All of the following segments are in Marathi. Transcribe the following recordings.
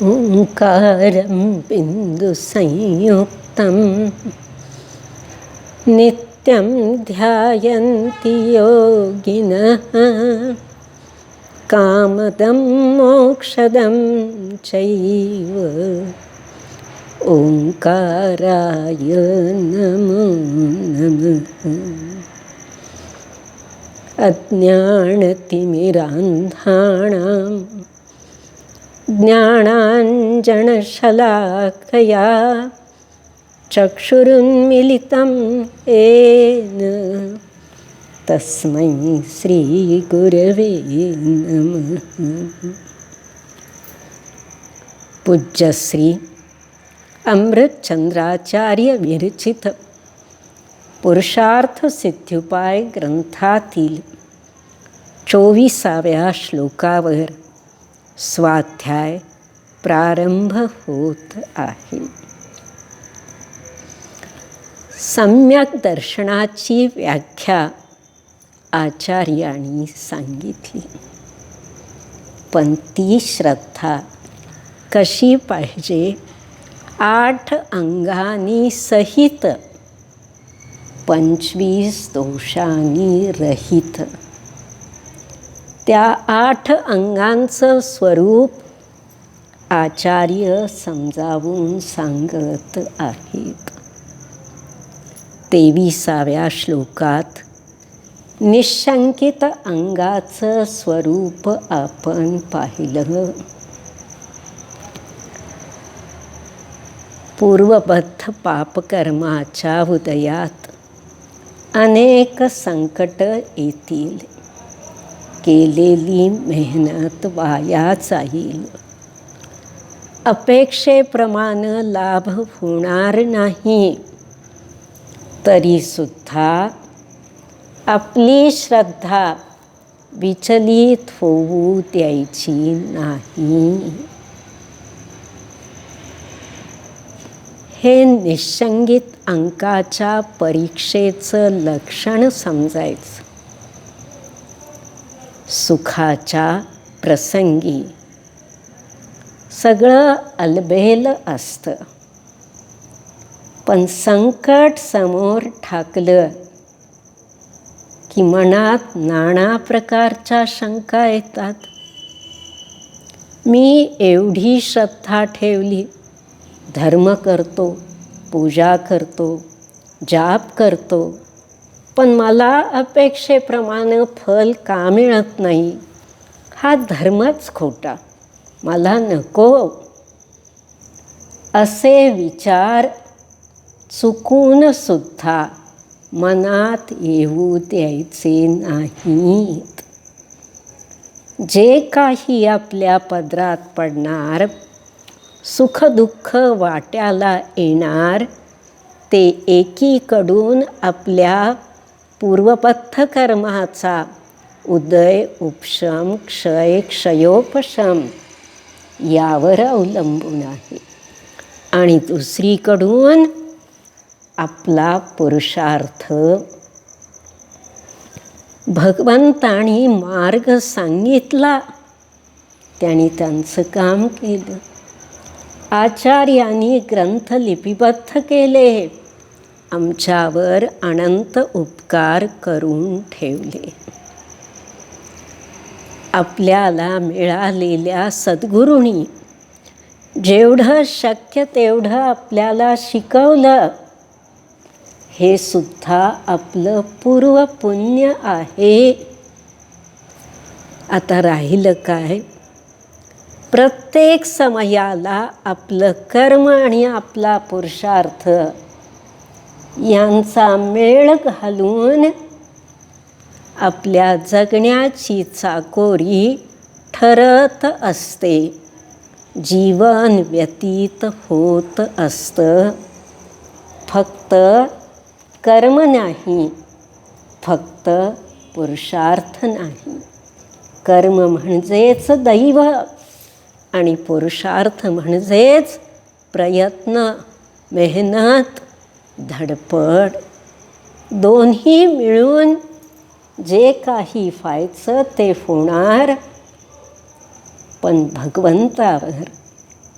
ओंकारं बिन्दुसंयुक्तं नित्यं ध्यायन्ति योगिनः कामदं मोक्षदं चैव ओंकाराय नमो नमः। अज्ञानतिमिरान्धानां ज्ञानाञ्जनशलाकया चक्षुरुन्मिलितं येन तस्मै श्रीगुरवे नमः। पूज्यश्री अमृतचंद्राचार्य विरचित पुरुषार्थ सिद्ध्युपाय ग्रंथातील 24व्या श्लोकावर स्वाध्याय प्रारंभ होत आहे. सम्यक दर्शनाची व्याख्या आचार्यांनी सांगितली, पण ती श्रद्धा कशी पाहिजे? 8 अंगांनी सहित 25 दोषांनी रहित. त्या 8 अंगांचं स्वरूप आचार्य समजावून सांगत आहेत. 23व्या श्लोकात निशंकित अंगाचं स्वरूप आपण पाहिलं. पूर्वबद्ध पापकर्माच्या उदयात अनेक संकट येतील. केलेली मेहनत वाया जाईल. अपेक्षेप्रमाणे लाभ होणार नाही. तरीसुद्धा आपली श्रद्धा विचलित होऊ द्यायची नाही. हे निशंकित अंकाच्या परीक्षेचं लक्षण समजायचं. सुखाच्या प्रसंगी सगळं अलबेल असतं, पण संकट समोर ठाकलं की मनात नाना प्रकारच्या शंका येतात. मी एवढी श्रद्धा ठेवली, धर्म करतो, पूजा करतो, जाप करतो, पण मला अपेक्षेप्रमाणे फल का मिळत नाही? हा धर्मच खोटा, मला नको. असे विचार चुकून सुद्धा मनात येऊ द्यायचे नाहीत. जे काही आपल्या पदरात पडणार, सुखदुःख वाट्याला येणार, ते एकीकडून आपल्या पूर्वबद्ध कर्माचा उदय, उपशम, क्षय, क्षयोपशम यावर अवलंबून आहे. आणि दुसरीकडून आपला पुरुषार्थ. भगवंतानी मार्ग सांगितला, त्यांनी त्यांचं काम केलं. आचार्यांनी ग्रंथ लिपिबद्ध केले, आमच्यावर अनंत उपकार करून ठेवले. आपल्याला मिळालेल्या सद्गुरूंनी जेवढं शक्य तेवढं आपल्याला शिकवलं. हे सुद्धा आपलं पूर्वपुण्य आहे. आता राहिलं काय? प्रत्येक समयाला आपलं कर्म आणि आपला पुरुषार्थ यांचा मेळ घालून आपल्या जगण्याची चाकोरी ठरत असते. जीवन व्यतीत होत असतं. फक्त कर्म नाही, फक्त पुरुषार्थ नाही. कर्म म्हणजेच दैव आणि पुरुषार्थ म्हणजेच प्रयत्न, मेहनत, धडपड. दोन्ही मिळून जे काही व्हायचं ते होणार. पण भगवंतावर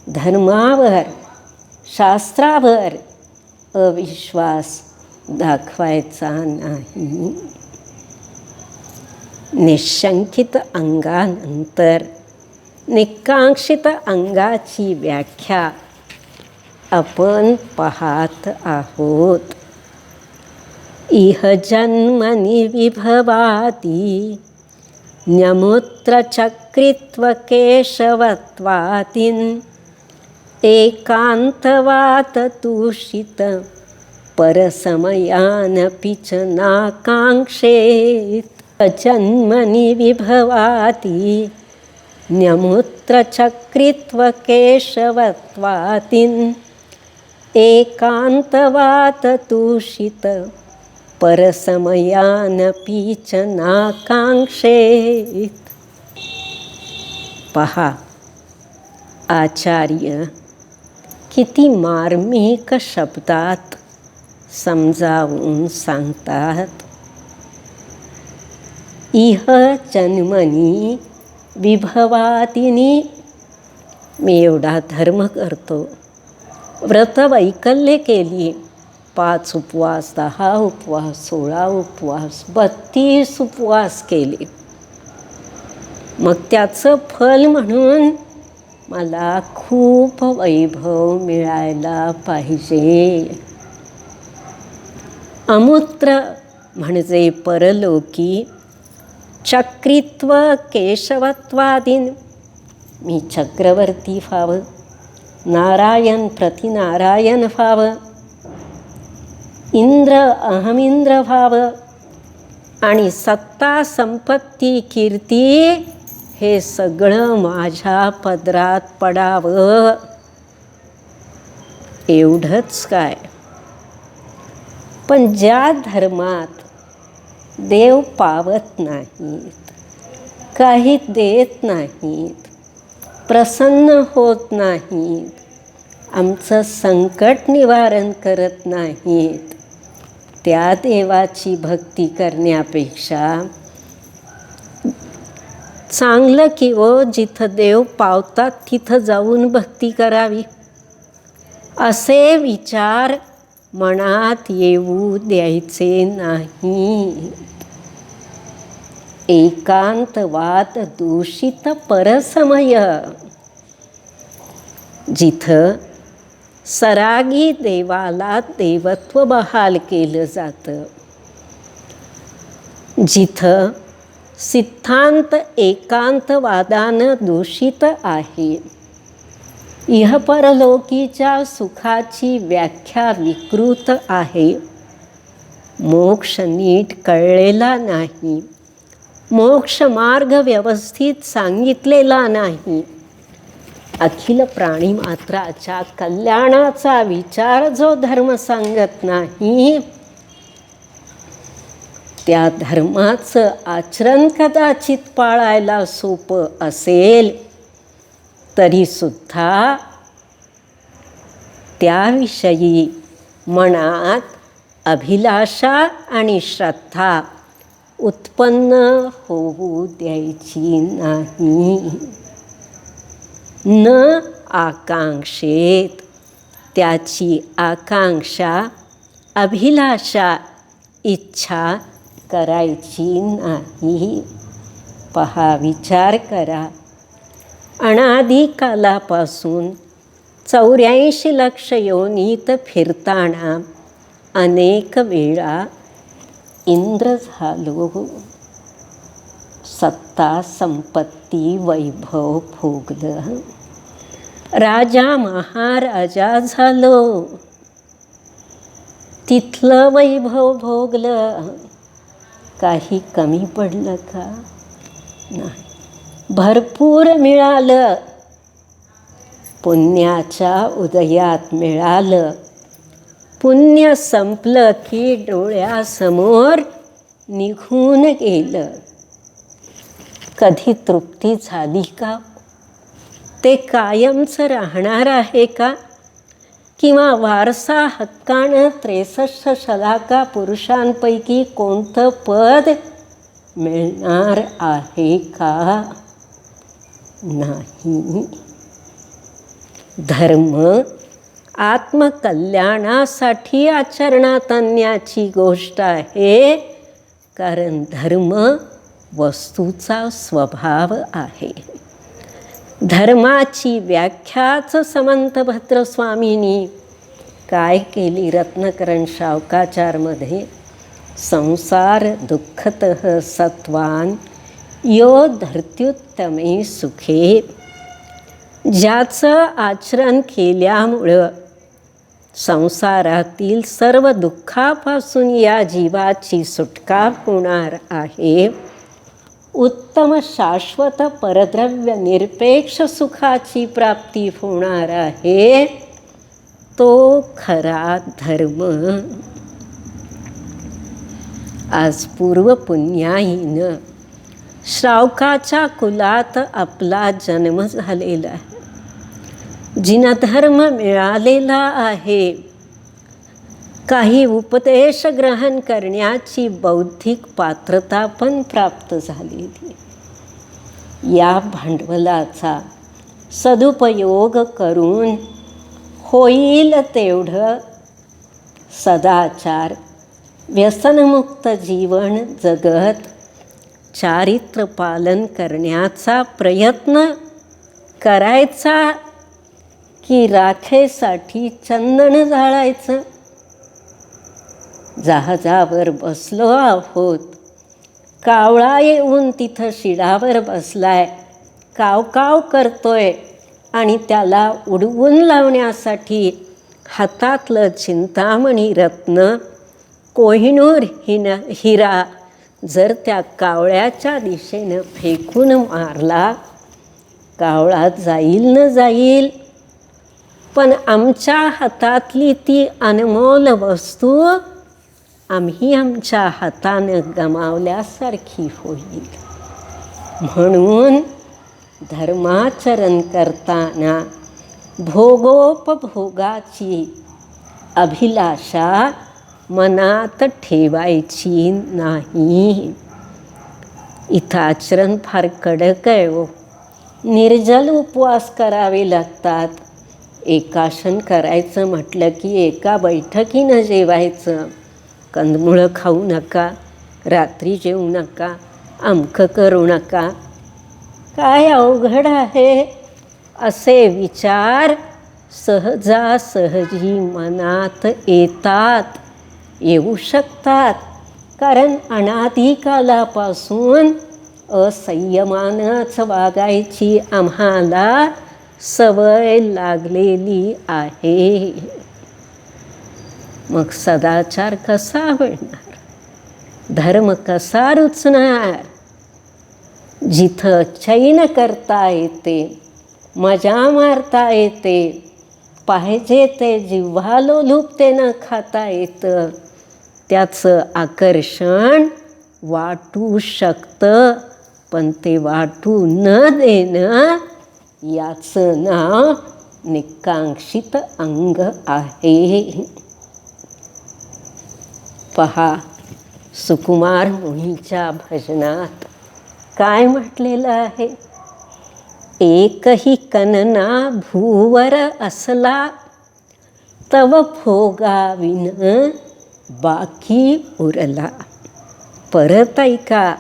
धर्मावर, शास्त्रावर अविश्वास दाखवायचा नाही. निशंकित अंगानंतर निकांक्षित अंगाची व्याख्या आपण पाहत आहोत. इह जन्मनि विभवाती न्यमूत्रचक्रित्वकेशवत्वातिन् एकान्तवात दूषित परसमयानपि च नाकाङ्क्षेत्. जन्मनि विभवाति न्यमूत्रचक्रित्वकेशवत्वातिन् एकान्तवात दूषित परसमयानपि च नाकाङ्क्षेत्. पहा, आचार्य किती मार्मिक शब्दात समजावून सांगतात. इह जन्मनी विभवातिनी, मी एवढा धर्म करतो, व्रत वैकल्य केली, 5 उपवास, 10 उपवास, 16 उपवास, 32 उपवास केले, मग त्याचं फल म्हणून मला खूप वैभव मिळायला पाहिजे. अमूत्र म्हणजे परलोकी, चक्रित्व केशवत्वादीन, मी चक्रवर्ती व्हावं, नारायण प्रति नारायण व्हावं, इंद्र अहमिंद्र व्हावं, आणि सत्ता संपत्ती कीर्ती हे सगळं माझ्या पदरात पडावं. एवढंच काय, पण ज्या धर्मात देव पावत नाहीत, काही देत नाहीत, प्रसन्न होत नाहीत, आमचं संकट निवारण करत नाहीत, त्या देवाची भक्ती करण्यापेक्षा चांगलं की हो, जिथं देव पावतात तिथं जाऊन भक्ती करावी, असे विचार मनात येऊ द्यायचे नाही. एकांतवात दूषित परसमय, जिथं सरागी देवाला देवत्व बहाल केलं जातं, जिथं सिद्धांत एकांतवादानं दूषित आहे, इहपरलोकीच्या सुखाची व्याख्या विकृत आहे, मोक्ष नीट कळलेला नाही, मोक्ष मार्ग व्यवस्थित सांगितलेला नाही, अखिल प्राणीमात्राच्या कल्याणाचा विचार जो धर्म सांगत नाही, त्या धर्माचं आचरण कदाचित पाळायला सोपं असेल तरीसुद्धा त्याविषयी मनात अभिलाषा आणि श्रद्धा उत्पन्न होऊ द्यायची नाही. न आकांक्षेत, त्याची आकांक्षा, अभिलाषा, इच्छा करायची नाही. पहा, विचार करा, अनादिकालापासून 84 लक्ष योनीत फिरताना अनेक वेळा इंद्र झालो, सत्ता संपत्ती वैभव भोगलं, राजा महाराजा झालो, तिथलं वैभव भोगलं, काही कमी पडलं का? नाही, भरपूर मिळालं, पुण्याच्या उदयात मिळालं, पुण्य संपलं की डोळ्यासमोर निघून गेलं. कधी तृप्ती झाली का? ते कायमचं राहणार आहे का? किंवा वारसा हक्कानं 63 शलाका पुरुषांपैकी कोणतं पद मिळणार आहे का? नाही. धर्म आत्मकल्याणासाठी आचरणात आणण्याची गोष्ट आहे, कारण धर्म वस्तूचा स्वभाव आहे. धर्माची व्याख्याच समंतभद्र स्वामींनी काय केली रत्नकरण शावकाचारमध्ये? संसार दुःखतः सत्वान यो धर्त्युत्तमे सुखे. ज्याचं आचरण केल्यामुळं संसारातील सर्व दुःखापासून या जीवाची सुटका होणार आहे, उत्तम शाश्वत परद्रव्य निरपेक्ष सुखाची प्राप्ती होणार आहे, तो खरा धर्म. आज पूर्वपुण्याईनं श्रावकाच्या कुलात आपला जन्म झालेला आहे. जिनधर्म मिळालेला आहे, काही उपदेश ग्रहण करण्याची बौद्धिक पात्रता पण प्राप्त झालेली. या भांडवलाचा सदुपयोग करून होईल तेवढं सदाचार, व्यसनमुक्त जीवन जगत चारित्र्य पालन करण्याचा प्रयत्न करायचा की राखेसाठी चंदन जाळायचं? जहाजावर बसलो आहोत, कावळा येऊन तिथं शिडावर बसलाय, काव काव करतोय आणि त्याला उडवून लावण्यासाठी हातातलं चिंतामणी रत्न, कोहिनूर हिरा जर त्या कावळ्याच्या दिशेनं फेकून मारला, कावळा जाईल न जाईल, पण आमच्या हातातली ती अनमोल वस्तू आम्ही आमच्या हातानं गमावल्यासारखी होईल. म्हणून धर्माचरण करताना भोगोपभोगाची अभिलाषा मनात ठेवायची नाही. इथं आचरण फार कडक आहे हो. निर्जल उपवास करावे लागतात. एकाशन करायचं म्हटलं की एका बैठकीनं जेवायचं. कंदमुळं खाऊ नका, रात्री जेवू नका, अमकं करू नका. काय अवघड आहे असे विचार सहजासहजी मनात येतात, येऊ शकतात. कारण अनादिकालापासून असंयमानच वागायची आम्हाला सवय लागलेली आहे. मग सदाचार कसा होणार? धर्म कसा रुचणार? जिथं चैन करता येते, मजा मारता येते, पाहिजे ते जिव्हा लोलुपतेनं खाता येतं, त्याचं आकर्षण वाटू शकतं. पण ते वाटू न देणं याचं नाव निकांक्षित अंग आहे. पहा, सुकुमार मुनीच्या भजनात काय म्हटलेलं आहे? एकही कनना भूवर असला, तव भोगाविन बाकी उरला. परत ऐका,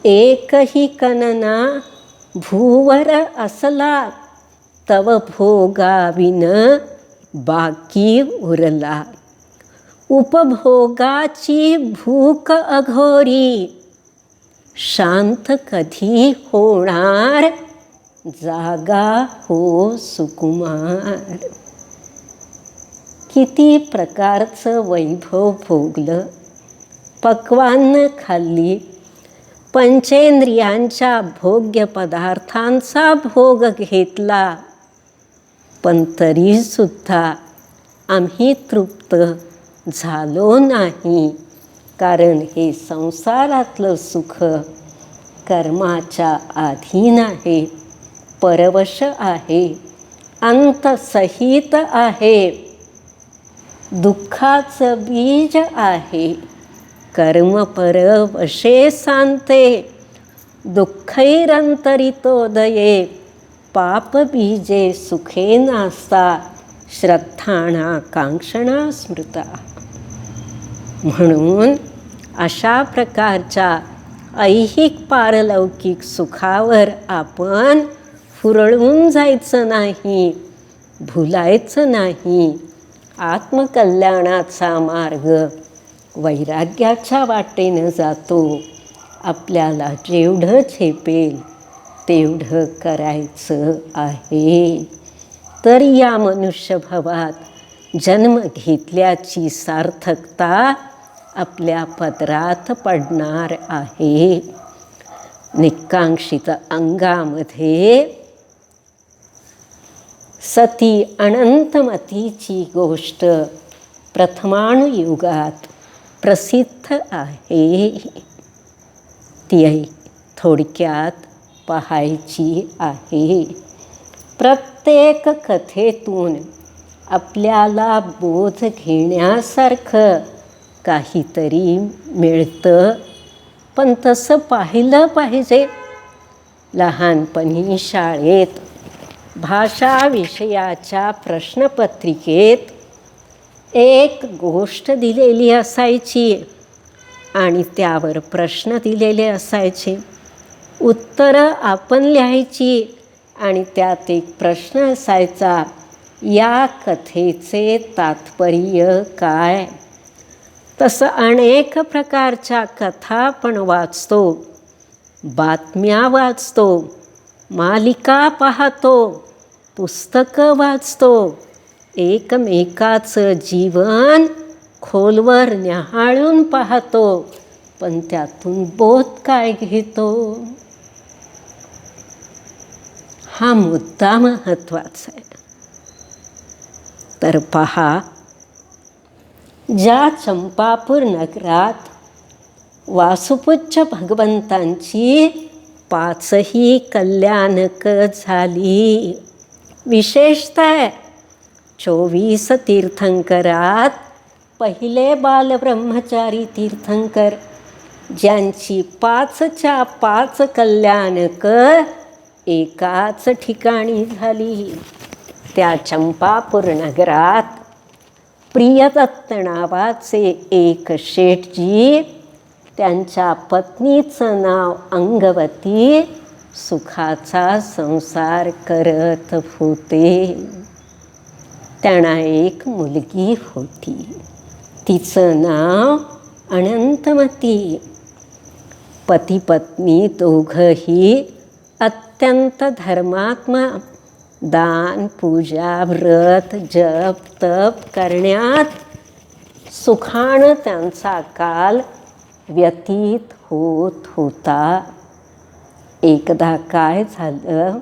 एकही कनना भूवर असला, तव भोगाविन बाकी उरला. उपभोगाची भूक अघोरी, शांत कधी होणार जागा हो सुकुमार. किती प्रकारचं वैभव भोगलं, पक्वान्न खाल्ली, पंचेंद्रियांच्या भोग्य पदार्थांचा भोग घेतला, पण तरीसुद्धा आम्ही तृप्त झालो नाही. कारण हे संसारातलं सुख कर्माच्या अधीन आहे, परवश आहे, अंतसहित आहे, दुःखाचं बीज आहे. कर्मपरवशे सांते, दुःखैरंतरितोदये, पाप बीजे सुखे नास्ता श्रद्धाणा कांक्षणा स्मृता. म्हणून अशा प्रकारच्या ऐहिक पारलौकिक सुखावर आपण फुरळून जायचं नाही, भुलायचं नाही. आत्मकल्याणाचा मार्ग वैराग्याच्या वाटेनं जातो. आपल्याला जेवढं झेपेल तेवढं करायचं आहे. तर या मनुष्यभवात जन्म घेतल्याची सार्थकता आपल्या पदरात पडणार आहे. निकांक्षित अंगामध्ये सती अनंतमतीची गोष्ट प्रथमानुयुगात प्रसिद्ध आहे. ती थोडक्यात पाहायची आहे. प्रत्येक कथेतून आपल्याला बोध घेण्यासारखं काहीतरी मिळतं, पण तसं पाहिलं पाहिजे. लहानपणी शाळेत भाषा विषयाच्या प्रश्नपत्रिकेत एक गोष्ट दिलेली असायची आणि त्यावर प्रश्न दिलेले असायचे. उत्तरं आपण लिहायची आणि त्यात एक प्रश्न असायचा, या कथेचे तात्पर्य काय? तसं अनेक प्रकारच्या कथा आपण वाचतो, बातम्या वाचतो, मालिका पाहतो, पुस्तकं वाचतो, एकमेकाचं जीवन खोलवर न्याहाळून पाहतो, पण त्यातून बोध काय घेतो? हा मुद्दा महत्त्वाचा आहे. तर पहा, ज्या चंपापूर नगरात वासुपूज्य भगवंतांची 5ही कल्याणक झाली. विशेषतः 24 तीर्थंकरात पहिले बालब्रह्मचारी तीर्थंकर, ज्यांची 5च्या 5 कल्याणक एकाच ठिकाणी झाली. त्या चंपापूर नगरात प्रियदत्त नावाचे एक शेठजी, त्यांच्या पत्नीचं नाव अंगवती, सुखाचा संसार करत होते. त्यांना एक मुलगी होती, तिचं नाव अनंतमती. पती पत्नी दोघंही अत्यंत धर्मात्मा, दान पूजा व्रत जप तप करण्यात सुखानं त्यांचा काल व्यतीत होत होता. एकदा काय झालं,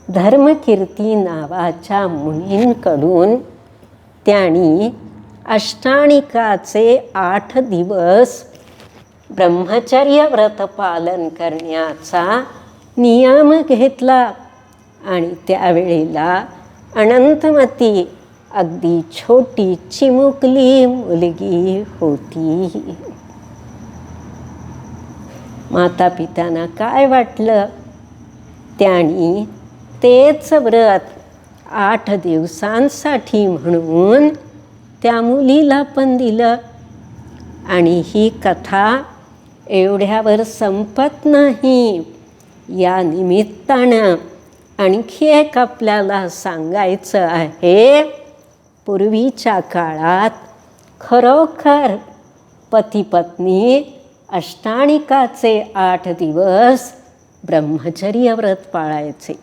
धर्मकीर्ती नावाच्या मुनींकडून त्यांनी अष्टाणिकाचे 8 दिवस ब्रह्मचर्य व्रत पालन करण्याचा नियम घेतला. आणि त्यावेळेला अनंतमती अगदी छोटी चिमुकली मुलगी होती. माता पित्यांना काय वाटलं, त्यांनी तेच व्रत 8 दिवसांसाठी म्हणून त्या मुलीला पण दिलं. आणि ही कथा एवढ्यावर संपत नाही. या निमित्तानं आणखी एक आपल्याला सांगायचं आहे. पूर्वीच्या काळात खरोखर पती पत्नी अष्टाणिकाचे 8 दिवस ब्रह्मचर्य व्रत पाळायचे.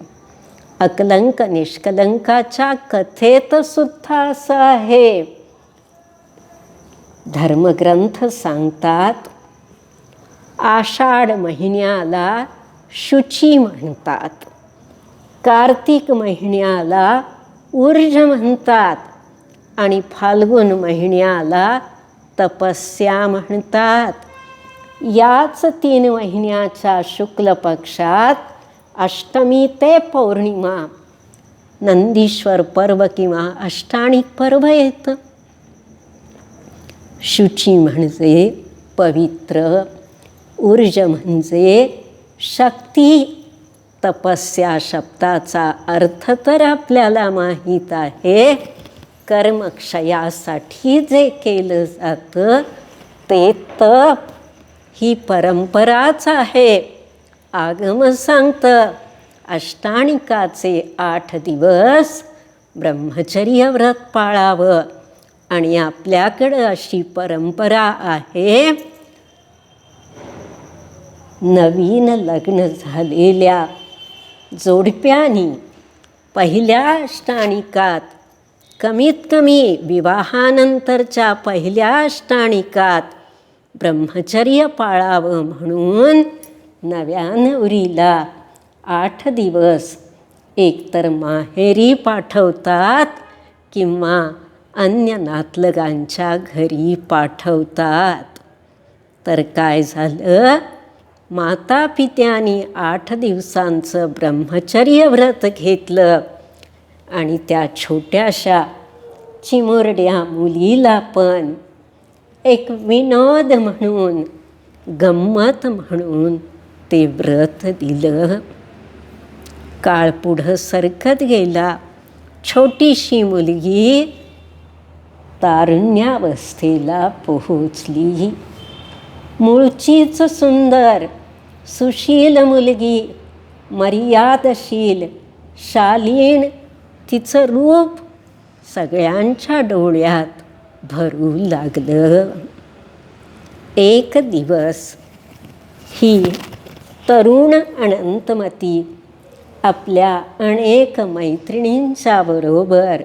अकलंक निष्कलंकाच्या कथेत सुद्धा असं आहे. धर्मग्रंथ सांगतात, आषाढ महिन्याला शुची म्हणतात, कार्तिक महिन्याला ऊर्ज म्हणतात आणि फाल्गुन महिन्याला तपस्या म्हणतात. याच 3 महिन्याच्या शुक्ल पक्षात अष्टमी ते पौर्णिमा नंदीश्वर पर्व किंवा अष्टाणिक पर्व येतं. शुची म्हणजे पवित्र, ऊर्ज म्हणजे शक्ती, तपस्या शब्दाचा अर्थ तर आपल्याला माहीत आहे. कर्मक्षयासाठी जे केलं जातं ते तप ही परंपराच आहे. आगम सांगतं अष्टाणिकाचे 8 दिवस ब्रह्मचर्य व्रत पाळावं. आणि आपल्याकडं अशी परंपरा आहे, नवीन लग्न झालेल्या जोडप्यांनी पहिल्या अष्टाणिकात, कमीत कमी विवाहानंतरच्या पहिल्या अष्टाणिकात ब्रह्मचर्य पाळावं म्हणून नव्या नवरीला 8 दिवस एकतर माहेरी पाठवतात किंवा अन्य नातलगांच्या घरी पाठवतात. तर काय झालं, माता पित्यांनी 8 दिवसांचं ब्रह्मचर्य व्रत घेतलं आणि त्या छोट्याशा चिमुरड्या मुलीला पण एक विनोद म्हणून, गंमत म्हणून ते व्रत दिलं. काळ पुढं सरकत गेला. छोटीशी मुलगी तारुण्यावस्थेला पोहोचली. मूळचीच सुंदर सुशील मुलगी, मर्यादशील, शालीन, तिचं रूप सगळ्यांच्या डोळ्यात भरू लागलं. एक दिवस ही तरुण अनंतमती आपल्या अनेक मैत्रिणींच्या बरोबर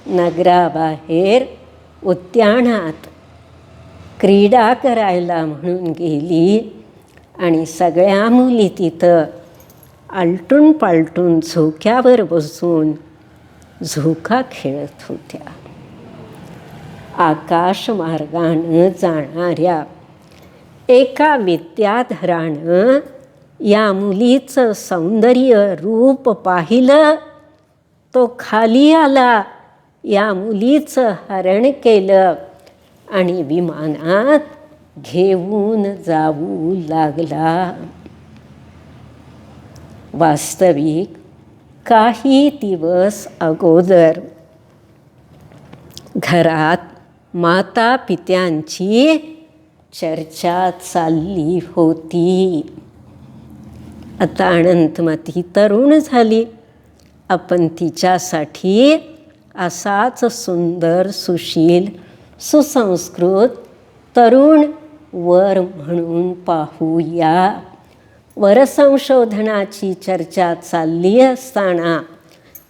नगराबाहेर उद्यानात क्रीडा करायला म्हणून गेली आणि सगळ्या मुली तिथं आलटून पालटून झोक्यावर बसून झोका खेळत होत्या. आकाशमार्गानं जाणाऱ्या एका विद्याधरानं या मुलीचं सौंदर्य रूप पाहिलं. तो खाली आला, या मुलीचं हरण केलं आणि विमानात घेऊन जाऊ लागला. वास्तविक काही दिवस अगोदर घरात माता पित्यांची चर्चा चालली होती. आता अनंतमती तरुण झाली. आपण तिच्यासाठी असाच सुंदर, सुशील, सुसंस्कृत तरुण वर म्हणून पाहूया. वरसंशोधनाची चर्चा चालली असताना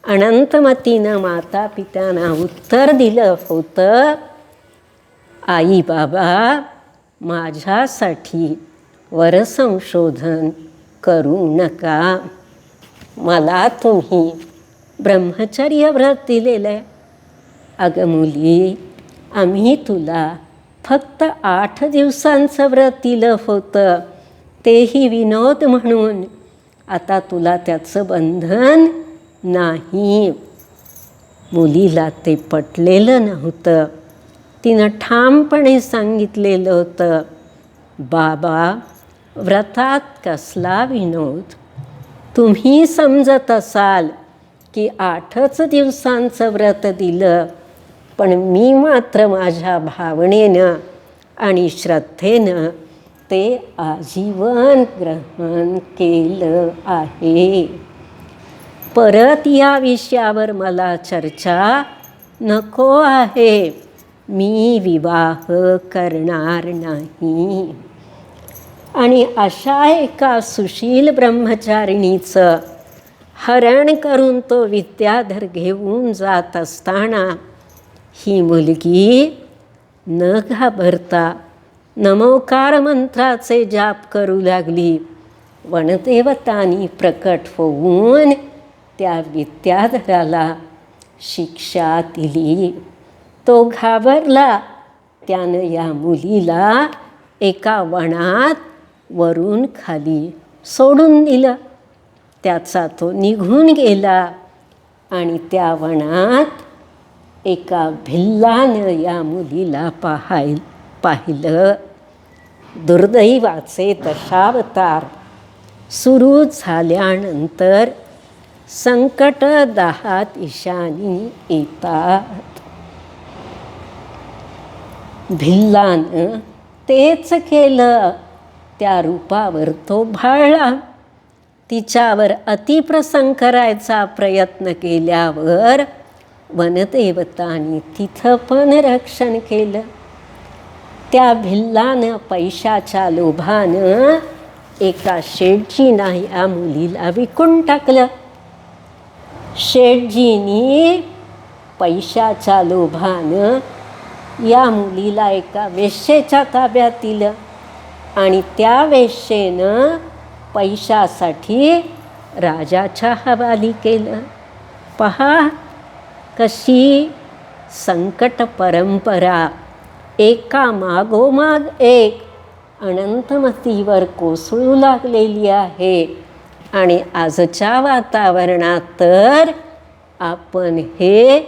अनंतमतीनं माता पित्यांना उत्तर दिलं होतं, आई बाबा, माझ्यासाठी वरसंशोधन करू नका. मला तुम्ही ब्रह्मचर्य व्रत दिलेलं आहे. अगं मुली, आम्ही तुला फक्त 8 दिवसांचं व्रत दिलं होतं, तेही विनोद म्हणून. आता तुला त्याचं बंधन नाही. मुलीला ते पटलेलं नव्हतं. तिनं ठामपणे सांगितलेलं होतं, बाबा, व्रतात कसला विनोद? तुम्ही समजत असाल की 8च दिवसांचं व्रत दिलं, पण मी मात्र माझ्या भावनेनं आणि श्रद्धेनं ते आजीवन ग्रहण केलं आहे. परत या विषयावर मला चर्चा नको आहे. मी विवाह करणार नाही. आणि अशा एका सुशील ब्रह्मचारिणीचं हरण करून तो विद्याधर घेऊन जात असताना ही मुलगी न घाबरता नमोकार मंत्राचे जाप करू लागली. वनदेवतांनी प्रकट होऊन त्या विद्याधराला शिक्षा दिली. तो घाबरला. त्यानं या मुलीला एका वनात वरून खाली सोडून दिलं. त्याचा तो निघून गेला आणि त्या वनात एका भिल्लानं या मुलीला पाहिलं. दुर्दैवाचे दशावतार सुरू झाल्यानंतर संकट दाहात ईशानी येतात. भिल्लानं तेच केलं. त्या रूपावर तो भाळला. तिच्यावर अतिप्रसंग करायचा प्रयत्न केल्यावर वनदेवतांनी तिथं पण रक्षण केलं. त्या भिल्लानं पैशाच्या लोभानं एका शेठजींना या मुलीला विकून टाकलं. शेठजींनी पैशाच्या लोभानं या मुलीला एका वेश्येच्या ताब्यात दिलं आणि त्या वेश्येनं पैशासाठी राजाच्या हवाली केलं. पहा कशी संकट परंपरा एका मागोमाग एक अनंतमतीवर कोसळू लागलेली आहे. आणि आजच्या वातावरणात तर आपण हे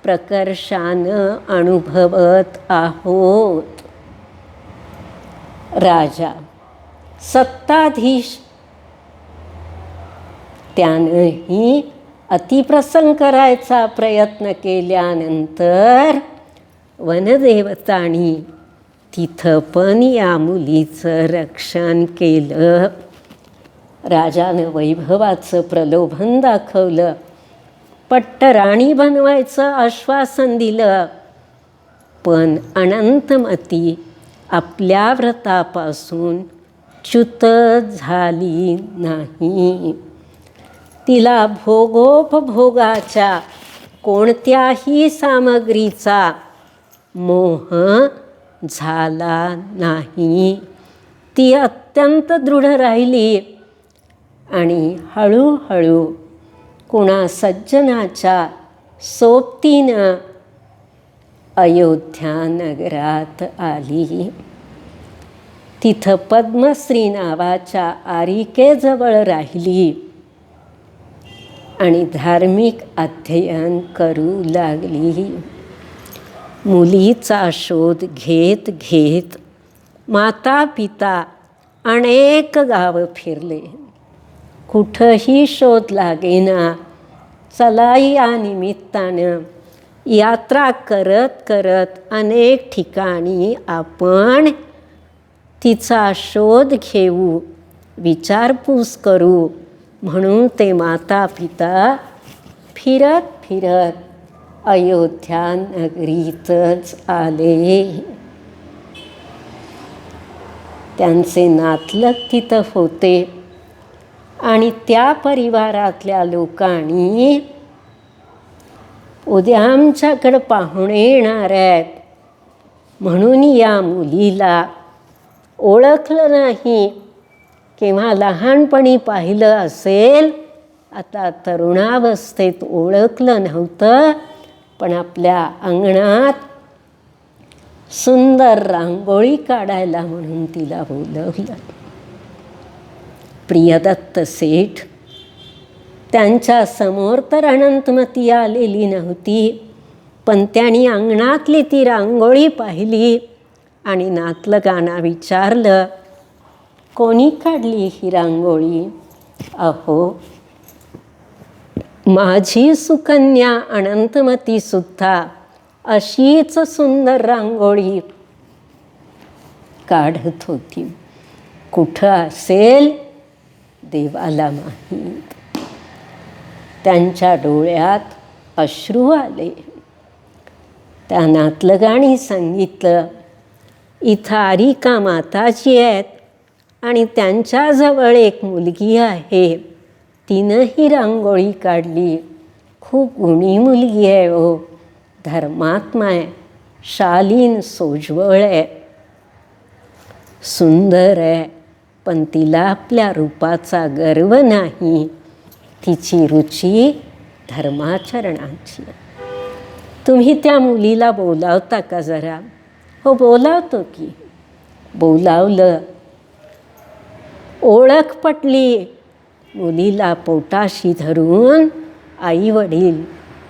प्रकर्षानं अनुभवत आहोत. राजा सत्ताधीश त्यानंही अतिप्रसंग करायचा प्रयत्न केल्यानंतर वनदेवतांनी तिथं पण या मुलीचं रक्षण केलं. राजानं वैभवाचं प्रलोभन दाखवलं. पट्टराणी बनवायचं आश्वासन दिलं. पण अनंतमती आपल्या व्रतापासून च्युत झाली नाही. तिला भोगोपभोगाच्या कोणत्याही सामग्रीचा मोह झाला नाही. ती अत्यंत दृढ राहिली आणि हळूहळू कुणा सज्जनाच्या सोबतीनं अयोध्या नगरात आली. तिथं पद्मश्री नावाच्या आरिकेजवळ राहिली आणि धार्मिक अध्ययन करू लागली. मुलीचा शोध घेत घेत माता पिता अनेक गावं फिरले. कुठंही शोध लागेना. चला या निमित्तानं यात्रा करत करत अनेक ठिकाणी आपण तिचा शोध घेऊ, विचारपूस करू म्हणून ते माता पिता फिरत फिरत अयोध्या नगरीतच आले. त्यांचे नातलग तिथं होते आणि त्या परिवारातल्या लोकांनी उद्या आमच्याकडं पाहुणे येणार आहेत म्हणून या मुलीला ओळखलं नाही. किंवा लहानपणी पाहिलं असेल, आता तरुणावस्थेत ओळखलं नव्हतं, पण आपल्या अंगणात सुंदर रांगोळी काढायला म्हणून तिला बोलवलं. प्रियदत्त सेठ त्यांच्या समोर तर अनंतमती आलेली नव्हती, पण त्यांनी अंगणातली ती रांगोळी पाहिली आणि नातलगांना विचारलं, कोणी काढली ही रांगोळी? अहो, माझी सुकन्या अनंतमतीसुद्धा अशीच सुंदर रांगोळी काढत होती. कुठं असेल देवाला माहीत. त्यांच्या डोळ्यात अश्रू आले. त्या नातलगाणी सांगितलं, इथं आरिका माताजी आहेत आणि त्यांच्याजवळ एक मुलगी आहे, तिनं ही रांगोळी काढली. खूप गुणी मुलगी आहे हो, धर्मात्मा आहे, शालीन सोज्वळ आहे, सुंदर आहे, पण तिला आपल्या रूपाचा गर्व नाही. तिची रुची धर्माचरणाची. तुम्ही त्या मुलीला बोलावता का जरा? हो बोलावतो की. बोलावलं. ओळख पटली. मुलीला पोटाशी धरून आई वडील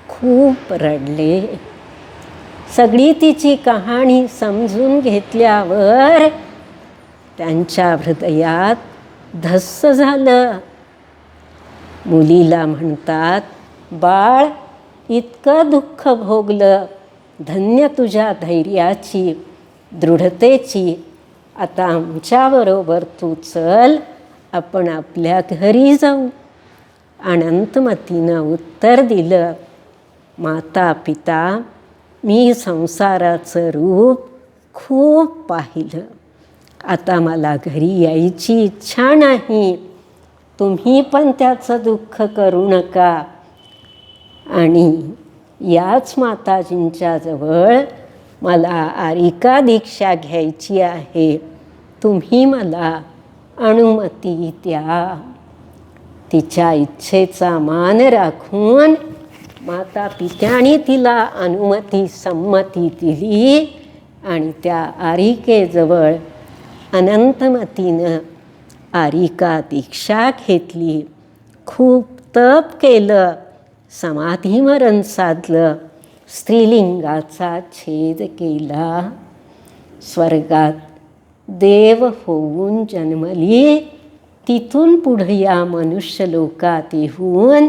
खूप रडले. सगळी तिची कहाणी समजून घेतल्यावर त्यांच्या हृदयात धस्स झालं. मुलीला म्हणतात, बाळ इतकं दुःख भोगलं, धन्य तुझ्या धैर्याची, दृढतेची. आता आमच्याबरोबर तू चल, आपण आपल्या घरी जाऊ. अनंतमतीनं उत्तर दिलं, माता पिता, मी संसाराचं रूप खूप पाहिलं. आता मला घरी यायची इच्छा नाही. तुम्ही पण त्याचं दुःख करू नका. आणि याच माताजींच्या जवळ मला आरिका दीक्षा घ्यायची आहे. तुम्ही मला अनुमती द्या. तिच्या इच्छेचा मान राखून माता पित्याने तिला अनुमती संमती दिली आणि त्या आरिकेजवळ अनंतमतीनं आरिका दीक्षा घेतली. खूप तप केलं, समाधिमरण साधलं, स्त्रीलिंगाचा छेद केला. स्वर्गात देव होऊन जन्मली. तिथून पुढे या मनुष्यलोकात येऊन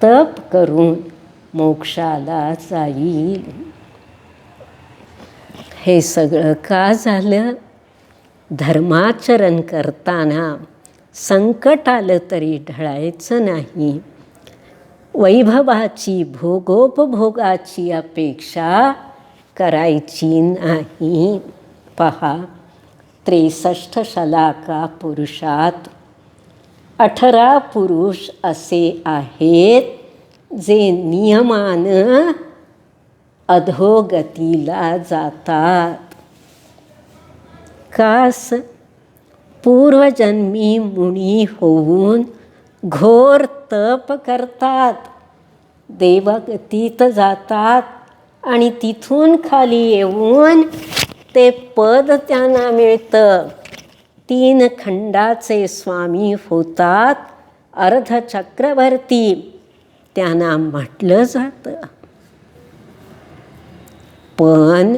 तप करून मोक्षाला जाईल. हे सगळं का झालं? धर्माचरण करताना संकट आलं तरी ढळायचं नाही. वैभवाची, भोगोपभोगाची अपेक्षा करायची नाही. पहा, 63 शलाका पुरुषात 18 पुरुष असे आहेत जे नियमानं अधोगतीला जातात. कास पूर्वजन्मी मुनी होऊन घोर तप करतात, देवगतीत जातात आणि तिथून खाली येऊन ते पद त्यांना मिळतं. 3 खंडाचे स्वामी होतात, अर्धचक्रवर्ती त्यांना म्हटलं जातं. पण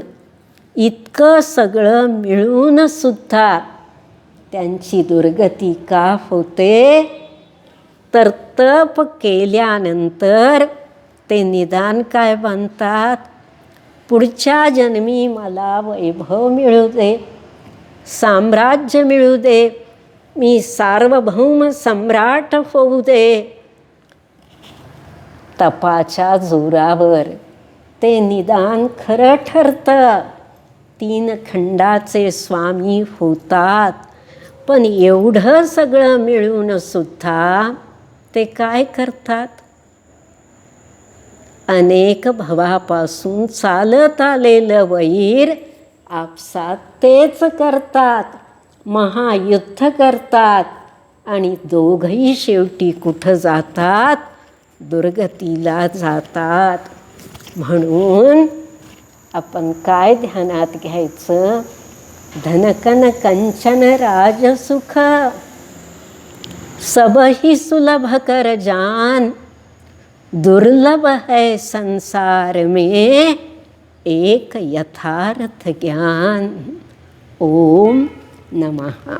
इतकं सगळं मिळून सुद्धा त्यांची दुर्गती का होते? तर तप केल्यानंतर ते निदान काय बनतात? पुढच्या जन्मी मला वैभव मिळू दे, साम्राज्य मिळू दे, मी सार्वभौम सम्राट होऊ दे. तपाच्या जोरावर ते निदान खरं ठरतं. 3 खंडाचे स्वामी होतात. पण एवढं सगळं मिळून सुद्धा ते काय करतात? अनेक भवापासून चालत आलेलं वैर आपसात तेच करतात, महायुद्ध करतात आणि दोघंही शेवटी कुठं जातात? दुर्गतीला जातात. म्हणून आपण काय ध्यानात घ्यायचं? धनकन कंचन राजसुख सबही सुलभ कर जान, दुर्लभ है संसार में एक यथार्थ ज्ञान. ओम नमः.